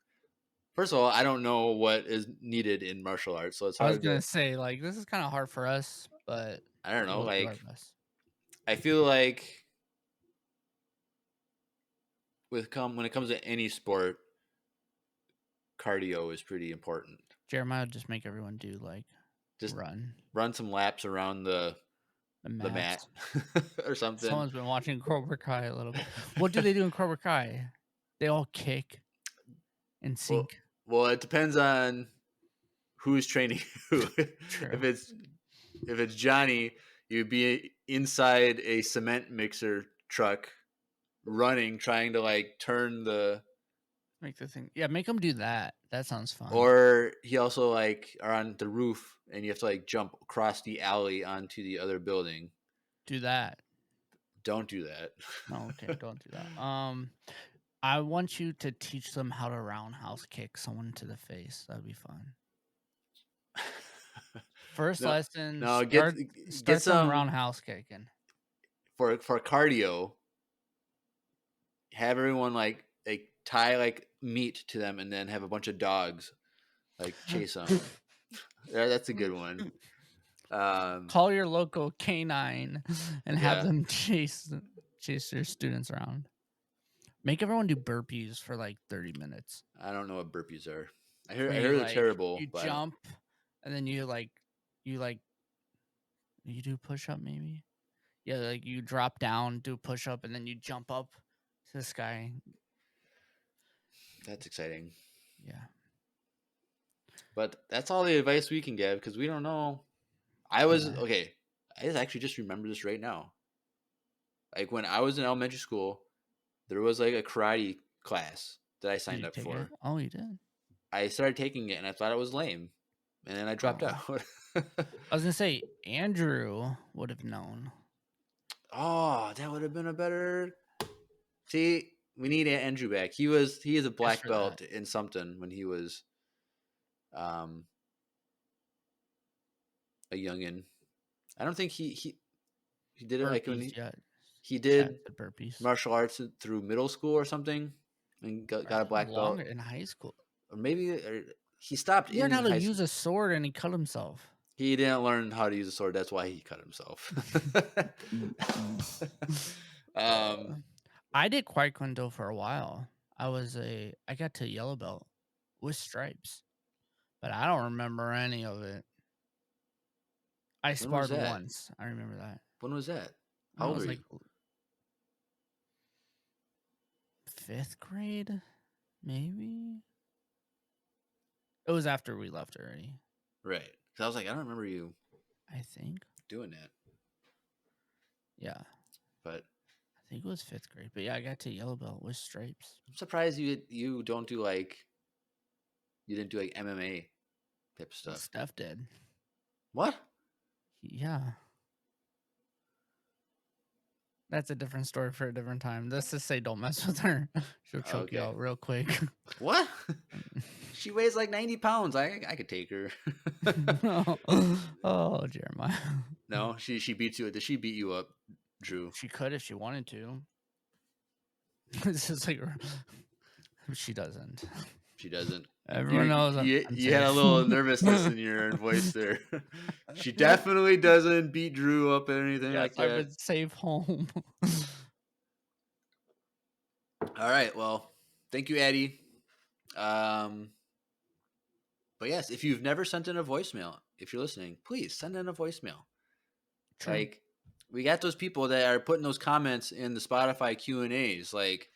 S1: First of all, I don't know what is needed in martial arts, so it's
S3: I was
S1: hard
S3: gonna
S1: to.
S3: say, like, this is kind of hard for us, but
S1: I don't know.
S3: we'll do our
S1: Like,
S3: best.
S1: I feel like when it comes to any sport, cardio is pretty important.
S3: Jeremiah would just make everyone do like
S1: Just
S3: run
S1: some laps around the mat or something.
S3: Someone's been watching Cobra Kai a little bit. What do they do in Cobra Kai? They all kick and sink.
S1: Well, it depends on who's training who.
S3: True.
S1: If it's Johnny, you'd be inside a cement mixer truck, running, trying to like turn the.
S3: Make the thing. Yeah, make them do that. That sounds fun.
S1: Or he also like are on the roof, and you have to like jump across the alley onto the other building.
S3: Do that.
S1: Don't do that.
S3: No, okay, don't do that. I want you to teach them how to roundhouse kick someone to the face. That'd be fun. First lesson.
S1: No,
S3: start
S1: get some
S3: roundhouse kicking.
S1: For cardio. Have everyone like tie like meat to them, and then have a bunch of dogs like chase them. That's a good one.
S3: Call your local canine and have them chase their students around. Make everyone do burpees for like 30 minutes.
S1: I don't know what burpees are. I heard they're
S3: like,
S1: terrible.
S3: You jump and then you do push up maybe. Yeah, like you drop down, do push up, and then you jump up to the sky.
S1: That's exciting.
S3: Yeah.
S1: But that's all the advice we can give because we don't know. I actually just remember this right now. Like when I was in elementary school, there was like a karate class that I signed up for.
S3: Oh, you did?
S1: I started taking it and I thought it was lame. And then I dropped out.
S3: I was going to say, Andrew would have known.
S1: Oh, that would have been a better. See, we need Andrew back. He is a black belt in something when he was a youngin. I don't think he did it like when he did martial arts through middle school or something and got a black belt
S3: in high school.
S1: Or maybe he stopped.
S3: He learned how to use a sword and he cut himself.
S1: He didn't learn how to use a sword. That's why he cut himself.
S3: I did Taekwondo for a while. I got to yellow belt with stripes, but I don't remember any of it. I sparred once. I remember that.
S1: When was that? How old were you?
S3: 5th grade, maybe. It was after we left already,
S1: Right. Because I was like, I don't remember you
S3: I think.
S1: doing that.
S3: Yeah,
S1: But
S3: I think it was 5th grade. But yeah, I got to yellow belt with stripes.
S1: I'm surprised you don't do like you didn't do like MMA type of stuff.
S3: Steph did.
S1: What?
S3: Yeah. That's a different story for a different time. Let's just say don't mess with her. She'll choke you
S1: Okay.
S3: out real quick.
S1: What? She weighs like 90 pounds. I could take her.
S3: Oh, Jeremiah.
S1: No, she beats you. Did she beat you up, Drew?
S3: She could if she wanted to. This is like she doesn't.
S1: She doesn't.
S3: Everyone knows I'm
S1: you had a
S3: safe.
S1: little nervousness in your voice there. She definitely doesn't beat Drew up or anything like
S3: I'm
S1: that.
S3: in safe home.
S1: All right. Well, thank you, Addie. But yes, if you've never sent in a voicemail, if you're listening, please send in a voicemail.
S3: True.
S1: Like, we got those people that are putting those comments in the Spotify Q&As. Like,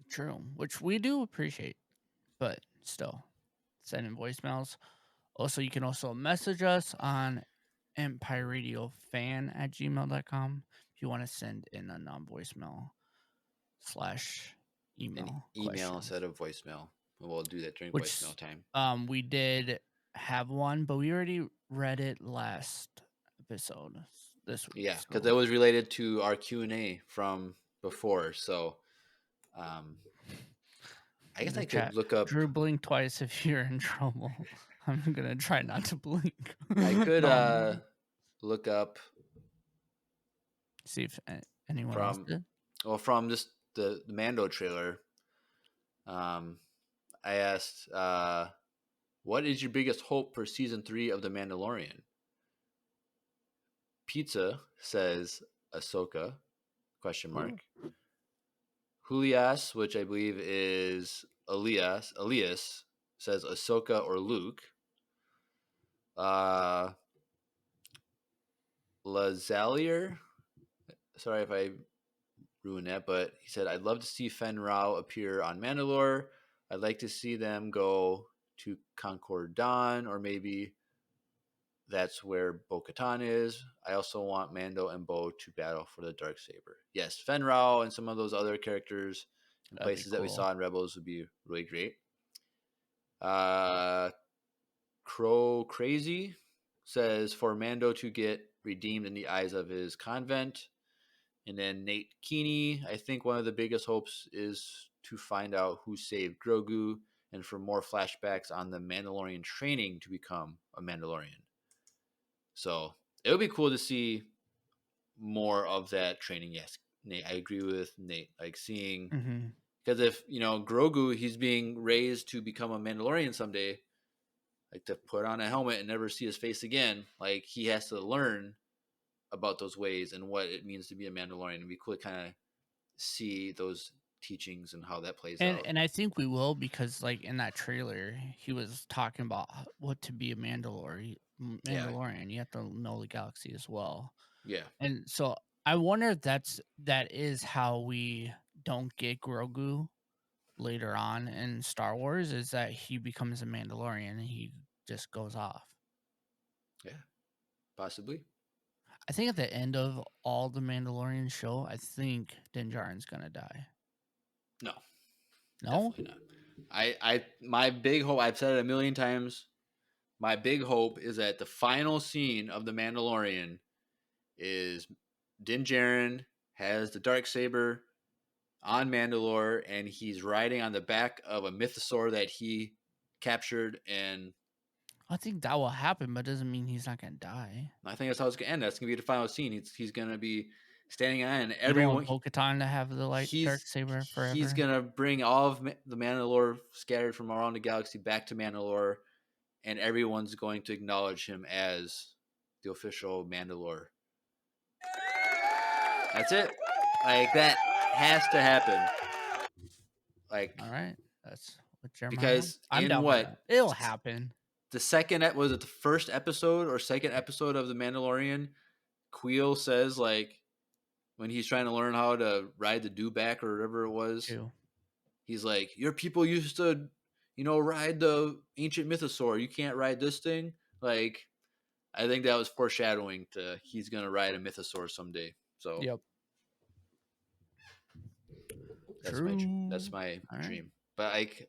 S3: True, which we do appreciate, but still, send in voicemails. Also, you can also message us on empireradiofan@gmail.com if you want to send in a non-voicemail / email
S1: an email
S3: question.
S1: instead of voicemail. We'll do that during
S3: Which,
S1: voicemail time.
S3: We did have one, but we already read it last episode this week.
S1: Yeah, because
S3: so-
S1: that was related to our Q&A from before. So, I guess
S3: In the
S1: I could
S3: chat,
S1: look up.
S3: Drew, blink twice if you're in trouble. I'm gonna try not to blink.
S1: I could
S3: No.
S1: look up
S3: See if anyone else did.
S1: from just the Mando trailer. I asked, what is your biggest hope for season 3 of The Mandalorian? Pizza says Ahsoka, ? Julias, which I believe is Elias, says Ahsoka or Luke. Lazalier, sorry if I ruined that, but he said, I'd love to see Fen Rao appear on Mandalore. I'd like to see them go to Concord Dawn, or maybe that's where Bo-Katan is. I also want Mando and Bo to battle for the Darksaber. Yes, Fen Rao and some of those other characters and
S3: That'd be
S1: places that we
S3: cool.
S1: saw in Rebels would be really great. Crow Crazy says for Mando to get redeemed in the eyes of his convent. And then Nate Keeney, I think one of the biggest hopes is to find out who saved Grogu and for more flashbacks on the Mandalorian training to become a Mandalorian. So it would be cool to see more of that training. Yes, Nate, I agree with Nate. Like seeing, because if, Grogu, he's being raised to become a Mandalorian someday, like to put on a helmet and never see his face again, like he has to learn about those ways and what it means to be a Mandalorian. It'd be cool to kind of see those teachings and how that plays out.
S3: And I think we will, because like in that trailer, he was talking about what to be a Mandalorian. You have to know the galaxy as well.
S1: Yeah.
S3: And so I wonder if that is how we don't get Grogu later on in Star Wars, is that he becomes a Mandalorian and he just goes off.
S1: Yeah, possibly.
S3: I think at the end of all the Mandalorian show, I think Din Djarin's gonna die.
S1: No,
S3: No,
S1: definitely not. My big hope, I've said it a million times, my big hope is that the final scene of The Mandalorian is Din Djarin has the Darksaber on Mandalore, and he's riding on the back of a mythosaur that he captured, and
S3: I think that will happen, but it doesn't mean he's not gonna die.
S1: I think that's how it's gonna end. That's gonna be the final scene. He's gonna be standing on, and
S3: You
S1: everyone.
S3: don't want Bo-Katan to have the Darksaber forever.
S1: He's gonna bring all of the Mandalore scattered from around the galaxy back to Mandalore, and everyone's going to acknowledge him as the official Mandalore. That's it. Like that has to happen. Like,
S3: all right, that's what Jeremiah.
S1: because
S3: I'm
S1: in
S3: down
S1: what
S3: with that. It'll happen.
S1: The second, was it the first episode or second episode of The Mandalorian? Queel says like when he's trying to learn how to ride the dewback or whatever it was.
S3: Too.
S1: He's like, your people used to, ride the ancient mythosaur. You can't ride this thing. Like, I think that was foreshadowing to he's gonna ride a mythosaur someday. So
S3: Yep.
S1: that's
S3: True.
S1: my
S3: All right.
S1: dream. But like,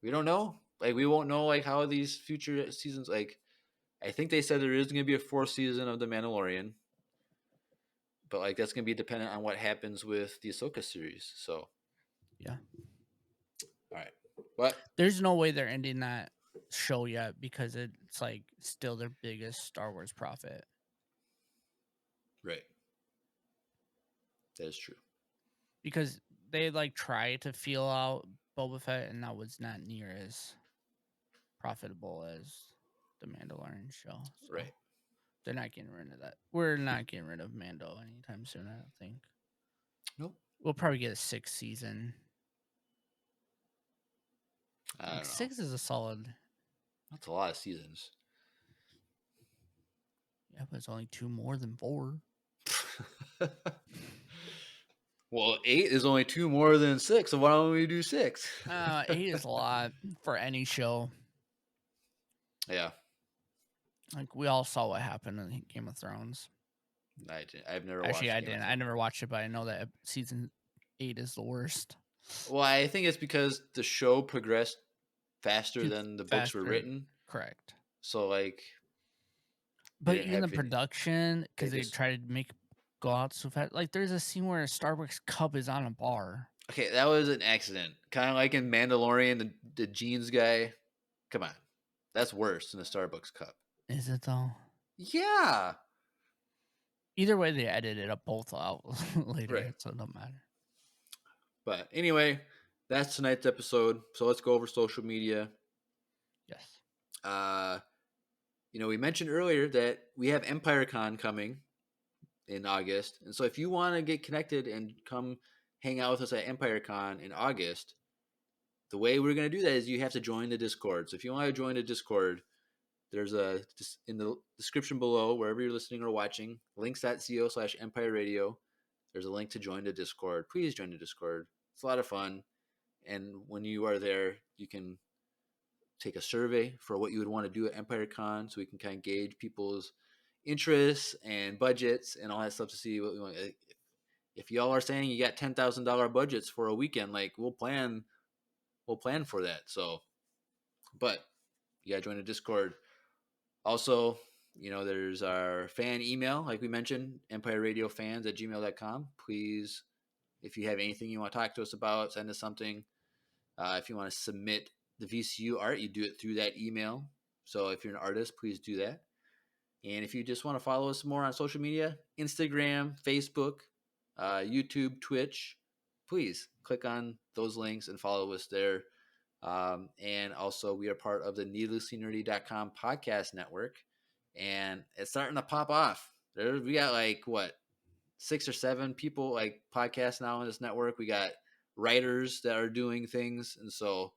S1: we don't know. Like, we won't know like how these future seasons. Like, I think they said there is gonna be a 4th season of The Mandalorian, but like that's gonna be dependent on what happens with the Ahsoka series. So
S3: Yeah.
S1: all right, but
S3: There's no way they're ending that show yet because it's like still their biggest Star Wars profit.
S1: right, that is true.
S3: Because they like try to feel out Boba Fett, and that was not near as profitable as the Mandalorian show. So
S1: Right.
S3: they're not getting rid of that. We're not getting rid of Mando anytime soon, I don't think.
S1: Nope.
S3: We'll probably get a 6th season.
S1: I don't know.
S3: 6 is a solid.
S1: That's a lot of seasons.
S3: Yeah, but it's only 2 more than 4.
S1: Well, 8 is only 2 more than 6, so why don't we do 6?
S3: 8 is a lot for any show.
S1: Yeah,
S3: Like we all saw what happened in Game of Thrones.
S1: I've never
S3: Actually,
S1: watched
S3: I
S1: Game of
S3: didn't. I
S1: Thrones.
S3: never watched it, but I know that season 8 is the worst.
S1: Well, I think it's because the show progressed faster
S3: It's
S1: than the books were
S3: faster.
S1: written.
S3: Correct.
S1: So, like,
S3: But
S1: didn't
S3: even the
S1: have any-
S3: production, because
S1: they
S3: they
S1: just-
S3: try to make go out so fast. Like there's a scene where a Starbucks cup is on a bar.
S1: okay, that was an accident. Kind of like in Mandalorian, the jeans guy. Come on, that's worse than a Starbucks cup.
S3: Is it though?
S1: Yeah.
S3: Either way, they edited up both out later,
S1: Right.
S3: so it don't matter.
S1: But anyway, that's tonight's episode. So let's go over social media.
S3: Yes.
S1: We mentioned earlier that we have EmpireCon coming in August. And so if you want to get connected and come hang out with us at EmpireCon in August, the way we're going to do that is you have to join the Discord. So if you want to join the Discord, there's in the description below, wherever you're listening or watching, links.co/Empire Radio. There's a link to join the Discord. Please join the Discord. It's a lot of fun. And when you are there, you can take a survey for what you would want to do at EmpireCon, so we can kind of gauge people's interests and budgets and all that stuff to see what we want. If y'all are saying you got $10,000 budgets for a weekend, like we'll plan for that. So, but you gotta join the Discord. Also, there's our fan email, like we mentioned, EmpireRadioFans@gmail.com. Please, if you have anything you want to talk to us about, send us something. If you want to submit the VCU art, you do it through that email. So if you're an artist, please do that. And if you just want to follow us more on social media, Instagram, Facebook, YouTube, Twitch, please click on those links and follow us there. And also, we are part of the needlesslynerdy.com podcast network, and it's starting to pop off. We got like 6 or 7 people like podcasts now on this network. We got writers that are doing things, and so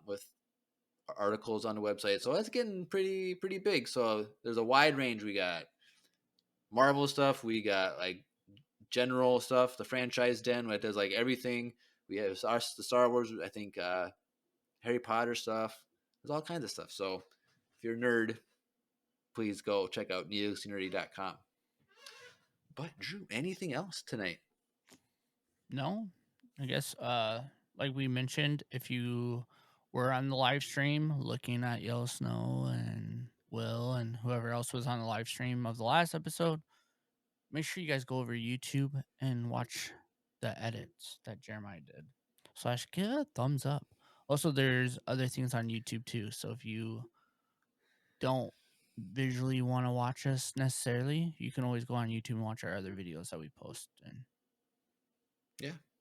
S1: with articles on the website, so that's getting pretty big. So there's a wide range. We got Marvel stuff, we got like general stuff, the franchise den that does like everything. We have the Star Wars, I think, Harry Potter stuff. There's all kinds of stuff. So if you're a nerd, please go check out needlesslynerdy.com. But Drew, anything else tonight?
S3: No, I guess like we mentioned, if you were on the live stream looking at Yellow Snow and Will and whoever else was on the live stream of the last episode, make sure you guys go over YouTube and watch the edits that Jeremiah did. / give it a thumbs up. Also, there's other things on YouTube too. So if you don't visually want to watch us necessarily, you can always go on YouTube and watch our other videos that we post and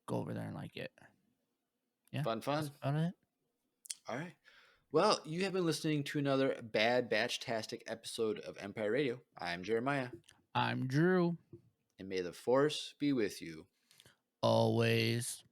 S3: go over there and like it. Yeah,
S1: Fun.
S3: that's about it.
S1: All right. Well, you have been listening to another Bad Batch-tastic episode of Empire Radio. I'm Jeremiah.
S3: I'm Drew.
S1: And may the Force be with you.
S3: Always.